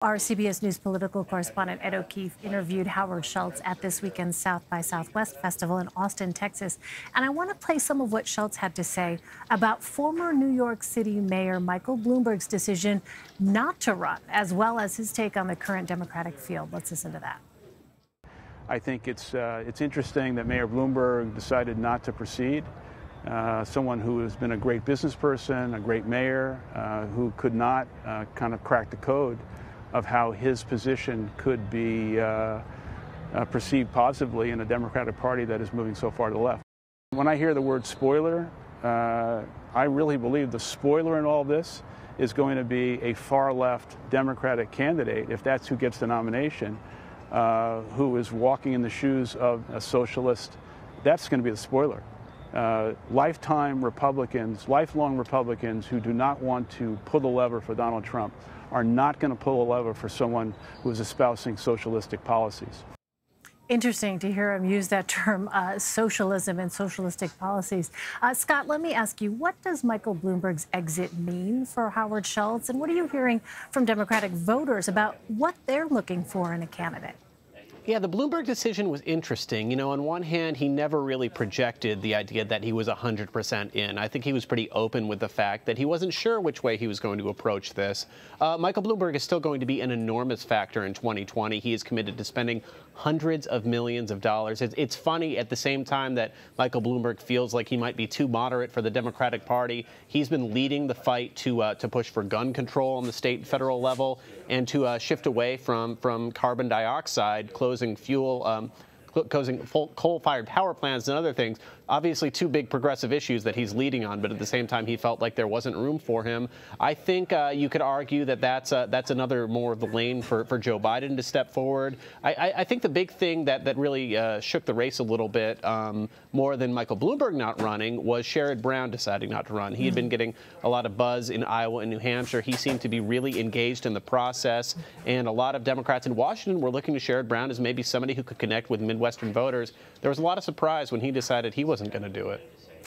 Our CBS News political correspondent Ed O'Keefe interviewed Howard Schultz at this weekend's South by Southwest Festival in Austin, Texas. And I want to play some of what Schultz had to say about former New York City Mayor Michael Bloomberg's decision not to run, as well as his take on the current Democratic field. Let's listen to that. I think it's interesting that Mayor Bloomberg decided not to proceed. Someone who has been a great business person, a great mayor, who could not kind of crack the code of how his position could be perceived positively in a Democratic Party that is moving so far to the left. When I hear the word spoiler, I really believe the spoiler in all this is going to be a far-left Democratic candidate, if that's who gets the nomination, who is walking in the shoes of a socialist. That's going to be the spoiler. Lifelong Republicans who do not want to pull the lever for Donald Trump are not going to pull a lever for someone who is espousing socialistic policies. Interesting to hear him use that term, socialism and socialistic policies. Scott, let me ask you, what does Michael Bloomberg's exit mean for Howard Schultz? And what are you hearing from Democratic voters about what they're looking for in a candidate? Yeah, the Bloomberg decision was interesting. You know, on one hand, he never really projected the idea that he was 100% in. I think he was pretty open with the fact that he wasn't sure which way he was going to approach this. Michael Bloomberg is still going to be an enormous factor in 2020. He is committed to spending hundreds of millions of dollars. It's funny, at the same time that Michael Bloomberg feels like he might be too moderate for the Democratic Party, he's been leading the fight to push for gun control on the state and federal level and to shift away from carbon dioxide, closing coal-fired power plants and other things. Obviously, two big progressive issues that he's leading on, but at the same time, he felt like there wasn't room for him. I think you could argue that that's another more of the lane for Joe Biden to step forward. I think the big thing that really shook the race a little bit, more than Michael Bloomberg not running, was Sherrod Brown deciding not to run. He had been getting a lot of buzz in Iowa and New Hampshire. He seemed to be really engaged in the process, and a lot of Democrats in Washington were looking to Sherrod Brown as maybe somebody who could connect with Midwestern voters. There was a lot of surprise when he decided he wasn't going to do it.